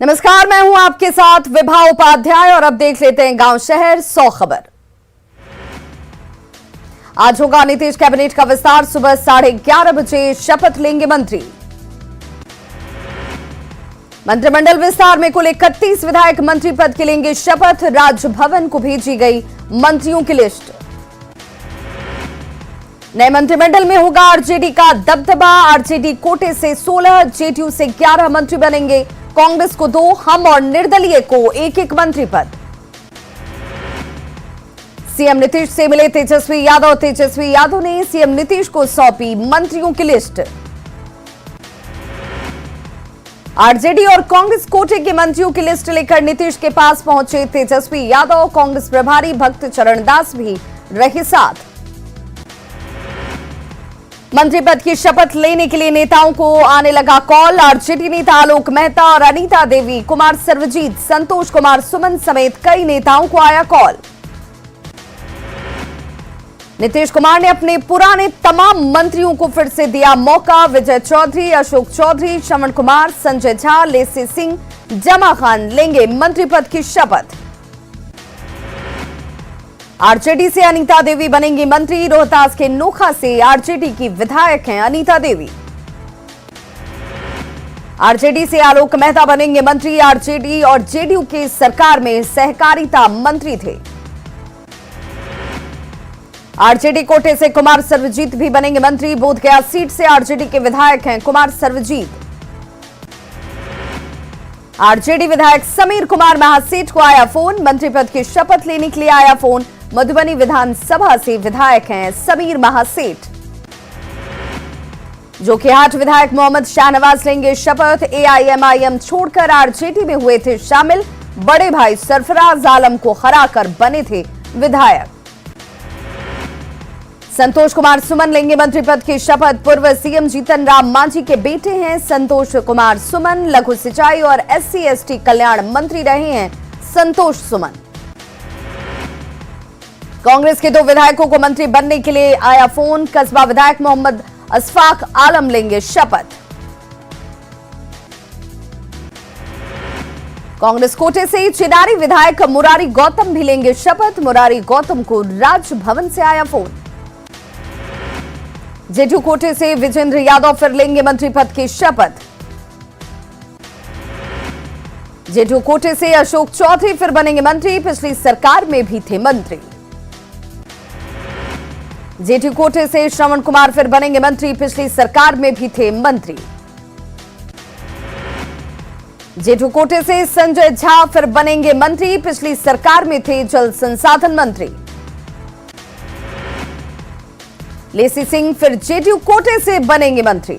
नमस्कार, मैं हूं आपके साथ विभा उपाध्याय और अब देख लेते हैं गांव शहर 100 खबर। आज होगा नीतीश कैबिनेट का विस्तार। सुबह 11:30 बजे शपथ लेंगे मंत्री। मंत्रिमंडल विस्तार में कुल 31 विधायक मंत्री पद के लेंगे शपथ। राजभवन को भेजी गई मंत्रियों की लिस्ट। नए मंत्रिमंडल में होगा आरजेडी का दबदबा। आरजेडी कोटे से 16, जेडीयू से 11 मंत्री बनेंगे। कांग्रेस को 2, हम और निर्दलीय को 1-1 मंत्री पद। सीएम नीतीश से मिले तेजस्वी यादव। तेजस्वी यादव ने सीएम नीतीश को सौंपी मंत्रियों की लिस्ट। आरजेडी और कांग्रेस कोटे के मंत्रियों की लिस्ट लेकर नीतीश के पास पहुंचे तेजस्वी यादव। कांग्रेस प्रभारी भक्त चरण दास भी रहे साथ। मंत्री पद की शपथ लेने के लिए नेताओं को आने लगा कॉल। आरजेडी नेता आलोक मेहता और अनीता देवी, कुमार सर्वजीत, संतोष कुमार सुमन समेत कई नेताओं को आया कॉल। नीतीश कुमार ने अपने पुराने तमाम मंत्रियों को फिर से दिया मौका। विजय चौधरी, अशोक चौधरी, श्रवण कुमार, संजय झा, लेसी सिंह, जमा खान लेंगे मंत्री पद की शपथ। आरजेडी से अनीता देवी बनेंगी मंत्री। रोहतास के नोखा से आरजेडी की विधायक हैं अनीता देवी। आरजेडी से आलोक मेहता बनेंगे मंत्री। आरजेडी और जेडीयू के सरकार में सहकारिता मंत्री थे। आरजेडी कोटे से कुमार सर्वजीत भी बनेंगे मंत्री। बोधगया सीट से आरजेडी के विधायक हैं कुमार सर्वजीत। आरजेडी विधायक समीर कुमार महासेठ को आया फोन। मंत्री पद की शपथ लेने के लिए आया फोन। मधुबनी विधानसभा से विधायक हैं समीर महासेठ। जोकीहाट विधायक मोहम्मद शाहनवाज लेंगे शपथ। एआईएमआईएम छोड़कर आरजेडी में हुए थे शामिल। बड़े भाई सरफराज आलम को हराकर बने थे विधायक। संतोष कुमार सुमन लेंगे मंत्री पद की शपथ। पूर्व सीएम जीतन राम मांझी के बेटे हैं संतोष कुमार सुमन। लघु सिंचाई और SC/ST कल्याण मंत्री रहे हैं संतोष सुमन। कांग्रेस के 2 विधायकों को मंत्री बनने के लिए आया फोन। कस्बा विधायक मोहम्मद अशफाक आलम लेंगे शपथ। कांग्रेस कोटे से चिनारी विधायक मुरारी गौतम भी लेंगे शपथ। मुरारी गौतम को राजभवन से आया फोन। जेडीयू कोटे से विजेंद्र यादव फिर लेंगे मंत्री पद की शपथ। जेडीयू कोटे से अशोक चौधरी फिर बनेंगे मंत्री। पिछली सरकार में भी थे मंत्री। जेडीयू कोटे से श्रवण कुमार फिर बनेंगे मंत्री। पिछली सरकार में भी थे मंत्री। जेडीयू कोटे से संजय झा फिर बनेंगे मंत्री। पिछली सरकार में थे जल संसाधन मंत्री। लेसी सिंह फिर जेडीयू कोटे से बनेंगे मंत्री।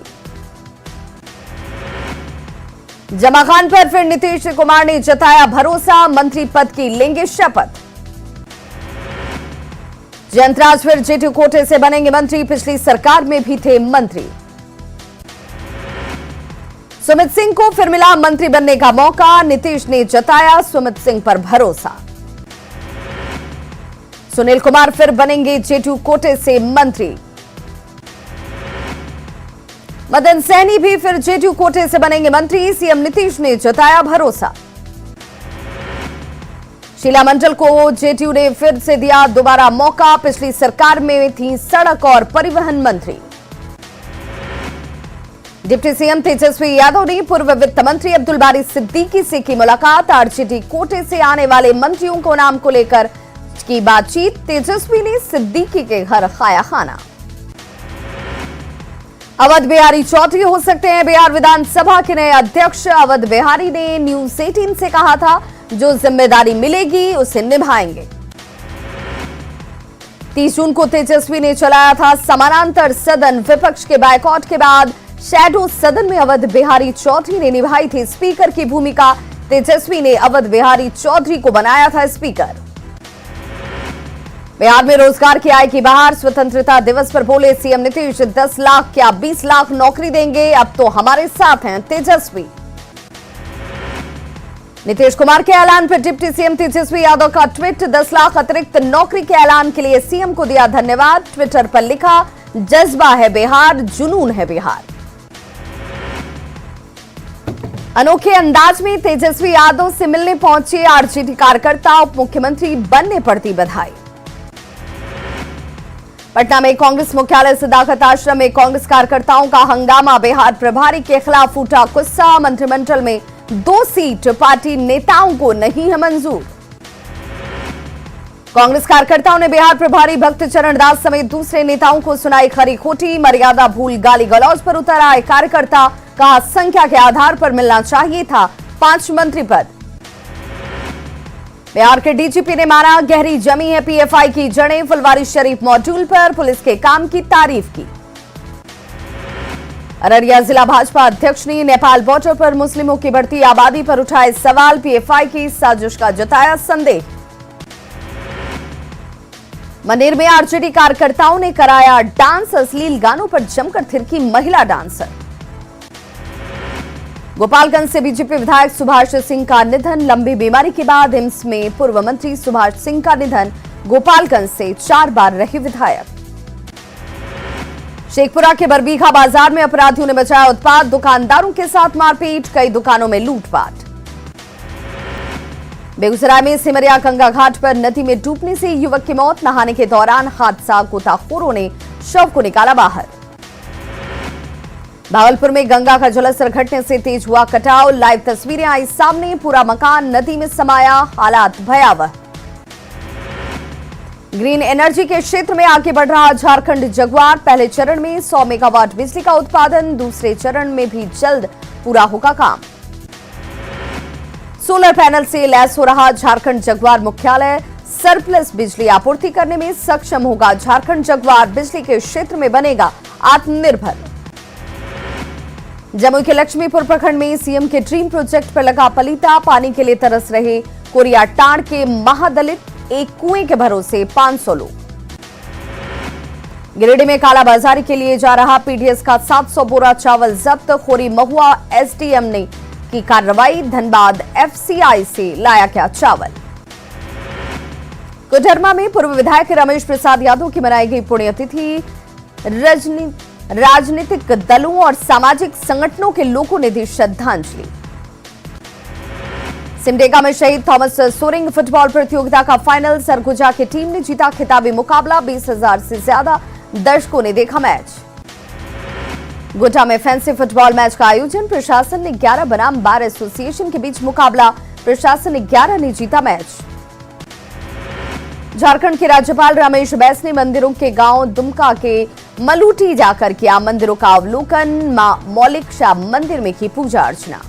जमा खान पर फिर नीतीश कुमार ने जताया भरोसा। मंत्री पद की लेंगे शपथ। जयंतराज फिर जेडीयू कोटे से बनेंगे मंत्री। पिछली सरकार में भी थे मंत्री। सुमित सिंह को फिर मिला मंत्री बनने का मौका। नीतीश ने जताया सुमित सिंह पर भरोसा। सुनील कुमार फिर बनेंगे जेडीयू कोटे से मंत्री। मदन सैनी भी फिर जेडीयू कोटे से बनेंगे मंत्री। सीएम नीतीश ने जताया भरोसा। शीला मंडल को जेडीयू ने फिर से दिया दोबारा मौका। पिछली सरकार में थी सड़क और परिवहन मंत्री। डिप्टी सीएम तेजस्वी यादव ने पूर्व वित्त मंत्री अब्दुल बारी सिद्दीकी से की मुलाकात। आरजेडी कोटे से आने वाले मंत्रियों को नाम को लेकर की बातचीत। तेजस्वी ने सिद्दीकी के घर खाया खाना। अवध बिहारी चौधरी हो सकते हैं बिहार विधानसभा के नए अध्यक्ष। अवध बिहारी ने न्यूज 18 से कहा था जो जिम्मेदारी मिलेगी उसे निभाएंगे। 30 जून को तेजस्वी ने चलाया था समानांतर सदन। विपक्ष के बायकॉट के बाद शैडो सदन में अवध बिहारी चौधरी ने निभाई थी स्पीकर की भूमिका। तेजस्वी ने अवध बिहारी चौधरी को बनाया था स्पीकर। बिहार में रोजगार की आय की बहार। स्वतंत्रता दिवस पर बोले सीएम नीतीश 10 लाख क्या 20 लाख नौकरी देंगे। अब तो हमारे साथ हैं तेजस्वी। नीतीश कुमार के ऐलान पर डिप्टी सीएम तेजस्वी यादव का ट्वीट। 10 लाख अतिरिक्त नौकरी के ऐलान के लिए सीएम को दिया धन्यवाद। ट्विटर पर लिखा जज्बा है बिहार, जुनून है बिहार। अनोखे अंदाज में तेजस्वी यादव से मिलने पहुंचे आरजेडी कार्यकर्ता, उप मुख्यमंत्री बनने पड़ती बधाई। पटना में कांग्रेस मुख्यालय सदाकत आश्रम में कांग्रेस कार्यकर्ताओं का हंगामा, बिहार प्रभारी के खिलाफ फूटा गुस्सा, मंत्रिमंडल में 2 सीट पार्टी नेताओं को नहीं है मंजूर। कांग्रेस कार्यकर्ताओं ने बिहार प्रभारी भक्त चरण दास समेत दूसरे नेताओं को सुनाई खरी खोटी, मर्यादा भूल गाली गलौज पर उतर आए कार्यकर्ता, कहा संख्या के आधार पर मिलना चाहिए था 5 मंत्री पद। बिहार के डीजीपी ने माना गहरी जमी है पीएफआई की जड़ें, फुलवारी शरीफ मॉड्यूल पर पुलिस के काम की तारीफ की। अररिया जिला भाजपा अध्यक्ष ने नेपाल बॉर्डर पर मुस्लिमों की बढ़ती आबादी पर उठाए सवाल, पीएफआई की साजिश का जताया संदेह। मनेर में आरजेडी कार्यकर्ताओं ने कराया डांस, अश्लील गानों पर जमकर थिरकी महिला डांसर। गोपालगंज से बीजेपी विधायक सुभाष सिंह का निधन, लंबी बीमारी के बाद एम्स में पूर्व मंत्री सुभाष सिंह का निधन, गोपालगंज से 4 बार रहे विधायक। शेखपुरा के बरबीघा बाजार में अपराधियों ने मचाया उत्पात, दुकानदारों के साथ मारपीट, कई दुकानों में लूटपाट। बेगूसराय में सिमरिया गंगा घाट पर नदी में डूबने से युवक की मौत, नहाने के दौरान हादसा, गोताखोरों ने शव को निकाला बाहर। भागलपुर में गंगा का जलस्तर घटने से तेज हुआ कटाव, लाइव तस्वीरें आई सामने, पूरा मकान नदी में समाया, हालात भयावह। ग्रीन एनर्जी के क्षेत्र में आगे बढ़ रहा झारखंड जगुआर, पहले चरण में 100 मेगावाट बिजली का उत्पादन, दूसरे चरण में भी जल्द पूरा होगा काम। सोलर पैनल से लैस हो रहा झारखंड जगुआर मुख्यालय, सरप्लस बिजली आपूर्ति करने में सक्षम होगा झारखंड जगुआर, बिजली के क्षेत्र में बनेगा आत्मनिर्भर। जमुई के लक्ष्मीपुर प्रखंड में सीएम के ड्रीम प्रोजेक्ट पर लगा पलीता, पानी के लिए तरस रहे कोरियाटांड के महादलित, एक कुएं के भरोसे 500 लोग। गिरिडीह में कालाबाजारी के लिए जा रहा पीडीएस का 700 बोरा चावल जब्त, खोरी महुआ एसडीएम ने की कार्रवाई, धनबाद एफसीआई से लाया क्या चावल। कोडरमा में पूर्व विधायक रमेश प्रसाद यादव की मनाई गई पुण्यतिथि, राजनीतिक दलों और सामाजिक संगठनों के लोगों ने दी श्रद्धांजलि। सिमडेगा में शहीद थॉमस सोरिंग फुटबॉल प्रतियोगिता का फाइनल, सरगुजा की टीम ने जीता खिताबी मुकाबला, 20,000 से ज्यादा दर्शकों ने देखा मैच। गोटा में फैंसी फुटबॉल मैच का आयोजन, प्रशासन ने 11 बनाम बार एसोसिएशन के बीच मुकाबला, प्रशासन 11 ने जीता मैच। झारखंड के राज्यपाल रमेश बैस ने मंदिरों के गांव दुमका के मलूटी जाकर किया मंदिरों का अवलोकन, मां मौलिक शाह मंदिर में की पूजा अर्चना।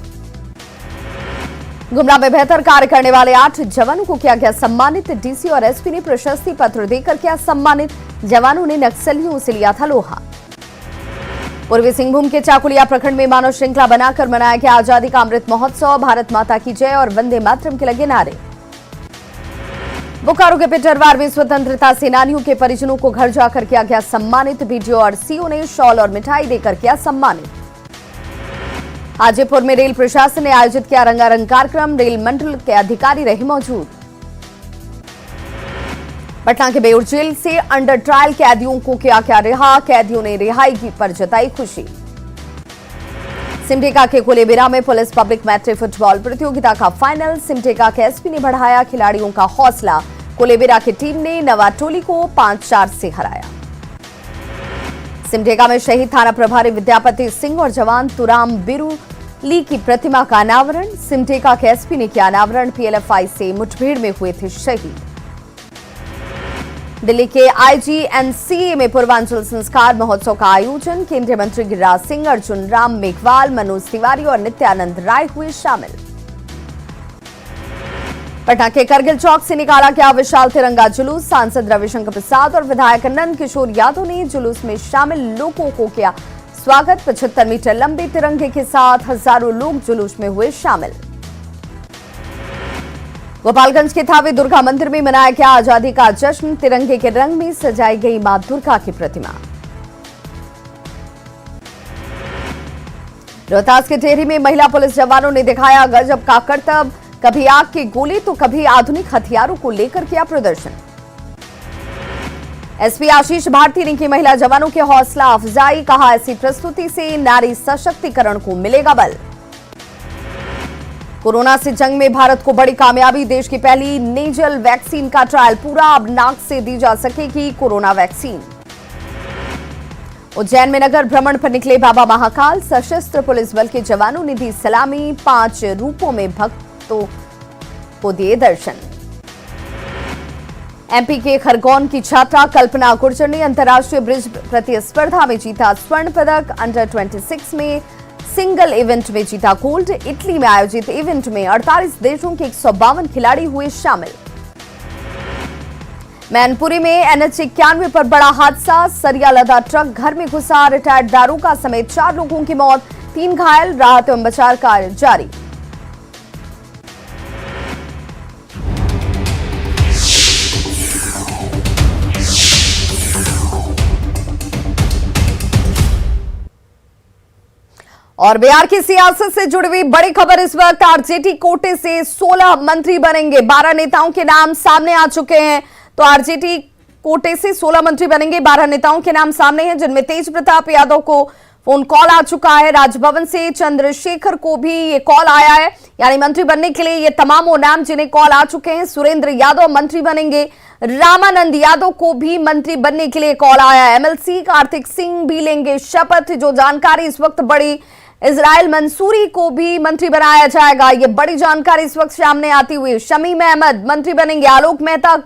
गुमला में बेहतर कार्य करने वाले 8 जवानों को किया गया सम्मानित, डीसी और एसपी ने प्रशस्ति पत्र देकर किया सम्मानित, जवानों ने नक्सलियों से लिया था लोहा। पूर्वी सिंहभूम के चाकुलिया प्रखंड में मानव श्रृंखला बनाकर मनाया गया आजादी का अमृत महोत्सव, भारत माता की जय और वंदे मातरम के लगे नारे। बोकारो के पिटरवार में स्वतंत्रता सेनानियों के परिजनों को घर जाकर किया गया सम्मानित, बीडीओ और सीओ ने शॉल और मिठाई देकर किया सम्मानित। हाजीपुर में रेल प्रशासन ने आयोजित किया रंगारंग कार्यक्रम, रेल मंडल के अधिकारी रहे मौजूद। पटना के बेउर जेल से अंडर ट्रायल कैदियों को किया क्या रिहा, कैदियों ने रिहाई पर जताई खुशी। सिमडेगा के कोलेबिरा में पुलिस पब्लिक मैट्रिक फुटबॉल प्रतियोगिता का फाइनल, सिमडेगा के एसपी ने बढ़ाया खिलाड़ियों का हौसला, कोलेबिरा की टीम ने नवाटोली को 5-4 से हराया। सिमडेगा में शहीद थाना प्रभारी विद्यापति सिंह और जवान तुराम बिरुली की प्रतिमा का अनावरण, सिमडेगा के एसपी ने किया अनावरण, पीएलएफआई से मुठभेड़ में हुए थे शहीद। दिल्ली के आईजीएनसीए में पूर्वांचल संस्कार महोत्सव का आयोजन, केंद्रीय मंत्री गिरिराज सिंह, अर्जुन राम मेघवाल, मनोज तिवारी और नित्यानंद राय हुए शामिल। पटना के करगिल चौक से निकाला गया विशाल तिरंगा जुलूस, सांसद रविशंकर प्रसाद और विधायक नंद किशोर यादव ने जुलूस में शामिल लोगों को किया स्वागत, 75 मीटर लंबे तिरंगे के साथ हजारों लोग जुलूस में हुए शामिल। गोपालगंज के थावे दुर्गा मंदिर में मनाया गया आजादी का जश्न, तिरंगे के रंग में सजाई गई मां दुर्गा की प्रतिमा। रोहतास के टेहरी में महिला पुलिस जवानों ने दिखाया गजब का करतब, कभी आग के गोले तो कभी आधुनिक हथियारों को लेकर किया प्रदर्शन। एसपी आशीष भारती ने की महिला जवानों के हौसला अफजाई, कहा ऐसी प्रस्तुति से नारी सशक्तिकरण को मिलेगा बल। कोरोना से जंग में भारत को बड़ी कामयाबी, देश की पहली नेजल वैक्सीन का ट्रायल पूरा, अब नाक से दी जा सकेगी कोरोना वैक्सीन। उज्जैन में नगर भ्रमण पर निकले बाबा महाकाल, सशस्त्र पुलिस बल के जवानों ने दी सलामी, 5 रूपों में भक्तों को दिए दर्शन। एमपी के खरगोन की छात्रा कल्पना गुर्जर ने अंतर्राष्ट्रीय ब्रिज प्रतिस्पर्धा में जीता स्वर्ण पदक, अंडर 26 में सिंगल इवेंट में जीता गोल्ड। इटली में आयोजित इवेंट में 48 देशों के 152 खिलाड़ी हुए शामिल। मैनपुरी में एनएच 91 पर बड़ा हादसा, सरिया लदा ट्रक घर में घुसा, रिटायर्ड दारोगा समेत 4 लोगों की मौत, 3 घायल, राहत एवं बचाव कार्य जारी। और बिहार की सियासत से जुड़ी हुई बड़ी खबर इस वक्त, आरजेडी कोटे से 16 मंत्री बनेंगे, 12 नेताओं के नाम सामने आ चुके हैं। तो आरजेडी कोटे से 16 मंत्री बनेंगे, 12 नेताओं के नाम सामने हैं, जिनमें तेज प्रताप यादव को फोन कॉल आ चुका है। राजभवन से चंद्रशेखर को भी ये कॉल आया है, यानी मंत्री बनने के लिए ये तमाम वो नाम जिन्हें कॉल आ चुके हैं। सुरेंद्र यादव मंत्री बनेंगे, रामानंद यादव को भी मंत्री बनने के लिए कॉल आया है। एमएलसी कार्तिक सिंह भी लेंगे शपथ, जो जानकारी इस वक्त बड़ी, इजराइल मंसूरी को भी मंत्री बनाया जाएगा, ये बड़ी जानकारी इस वक्त सामने आती हुई। शमीम अहमद मंत्री बनेंगे, आलोक मेहता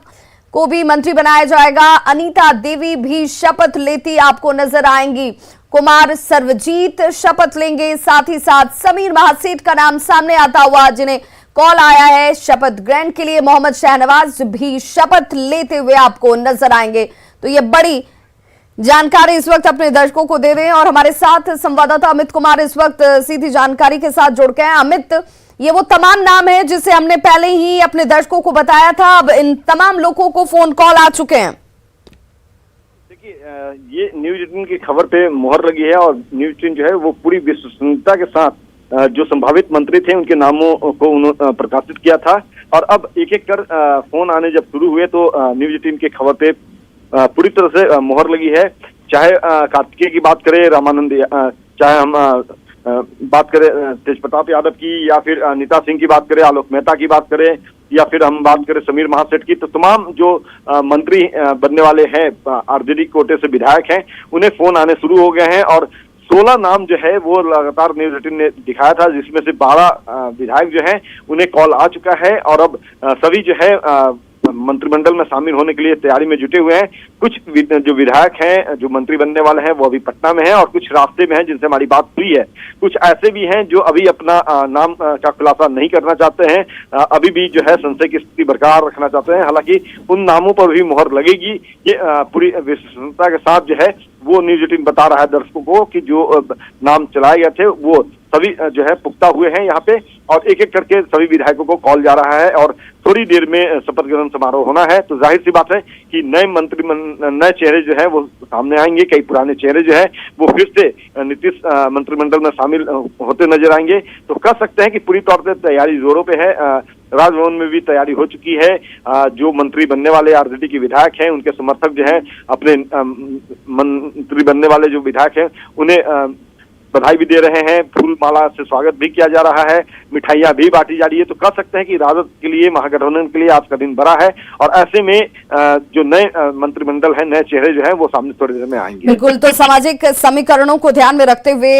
को भी मंत्री बनाया जाएगा, अनीता देवी भी शपथ लेती आपको नजर आएंगी, कुमार सर्वजीत शपथ लेंगे, साथ ही साथ समीर महासेठ का नाम सामने आता हुआ जिन्हें कॉल आया है शपथ ग्रहण के लिए। मोहम्मद शहनवाज भी शपथ लेते हुए आपको नजर आएंगे। तो ये बड़ी जानकारी इस वक्त अपने दर्शकों को दे रहे हैं और हमारे साथ संवाददाता अमित कुमार इस वक्त सीधी जानकारी के साथ जुड़ गए हैं। अमित, ये वो तमाम नाम है जिसे हमने पहले ही अपने दर्शकों को बताया था, अब इन तमाम लोगों को फोन कॉल आ चुके हैं। देखिए, ये न्यूज 18 की खबर पे मोहर लगी है और न्यूज 18 जो है वो पूरी विश्वसनीयता के साथ जो संभावित मंत्री थे उनके नामों को उन्होंने प्रकाशित किया था। और अब एक एक कर फोन आने जब शुरू हुए तो न्यूज 18 की खबर पे पूरी तरह से मोहर लगी है। चाहे कार्तिकेय की बात करें, रामानंद, चाहे हम बात करें तेज प्रताप यादव की, या फिर अनीता सिंह की बात करें, आलोक मेहता की बात करें, या फिर हम बात करें समीर महासेठ की, तो तमाम जो मंत्री बनने वाले हैं आरजेडी कोटे से विधायक हैं, उन्हें फोन आने शुरू हो गए हैं। और 16 नाम जो है वो लगातार न्यूज 18 ने दिखाया था, जिसमें से 12 विधायक जो हैं उन्हें कॉल आ चुका है और अब सभी जो है मंत्रिमंडल में शामिल होने के लिए तैयारी में जुटे हुए हैं। कुछ जो विधायक हैं जो मंत्री बनने वाले हैं वो अभी पटना में हैं और कुछ रास्ते में हैं जिनसे हमारी बात हुई है। कुछ ऐसे भी हैं जो अभी अपना नाम का खुलासा नहीं करना चाहते हैं, अभी भी जो है संशय की स्थिति बरकरार रखना चाहते हैं। हालांकि उन नामों पर भी मोहर लगेगी, ये पूरी विश्वसनीयता के साथ जो है वो न्यूज 18 बता रहा है दर्शकों को कि जो नाम चलाए गए थे वो सभी जो है पुख्ता हुए हैं यहाँ पे, और एक एक करके सभी विधायकों को कॉल जा रहा है और थोड़ी देर में शपथ ग्रहण समारोह होना है। तो जाहिर सी बात है कि नए चेहरे जो है वो सामने आएंगे, कई पुराने चेहरे जो है वो फिर से नीतीश मंत्रिमंडल में शामिल होते नजर आएंगे। तो कह सकते हैं कि पूरी तौर से तैयारी जोरों पे है। राजभवन में भी तैयारी हो चुकी है। जो मंत्री बनने वाले आरजेडी के विधायक हैं उनके समर्थक जो है अपने मंत्री बनने वाले जो विधायक हैं उन्हें बधाई भी दे रहे हैं, फूल माला से स्वागत भी किया जा रहा है, मिठाइयां भी बांटी जा रही है। तो कह सकते हैं कि राजद के लिए, महागठबंधन के लिए आज का दिन बड़ा है और ऐसे में जो नए मंत्रिमंडल है, नए चेहरे जो है वो सामने थोड़ी देर में आएंगे। बिल्कुल, तो सामाजिक समीकरणों को ध्यान में रखते हुए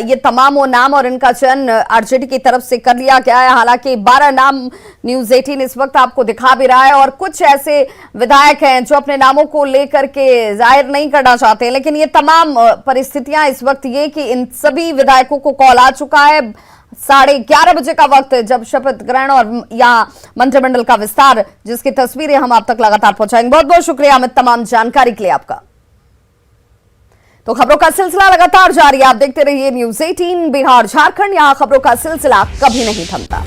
ये तमाम वो नाम और इनका चयन आरजेडी की तरफ से कर लिया गया है। हालांकि 12 नाम न्यूज 18 इस वक्त आपको दिखा भी रहा है और कुछ ऐसे विधायक हैं जो अपने नामों को लेकर के जाहिर नहीं करना चाहते, लेकिन ये तमाम परिस्थितियां इस वक्त ये कि इन सभी विधायकों को कॉल आ चुका है। 11:30 बजे का वक्त जब शपथ ग्रहण और यहाँ मंत्रिमंडल का विस्तार, जिसकी तस्वीरें हम आप तक लगातार पहुंचाएंगे। बहुत बहुत शुक्रिया अमित, तमाम जानकारी के लिए आपका। तो खबरों का सिलसिला लगातार जारी है, आप देखते रहिए न्यूज 18 बिहार झारखंड, यहाँ खबरों का सिलसिला कभी नहीं थमता।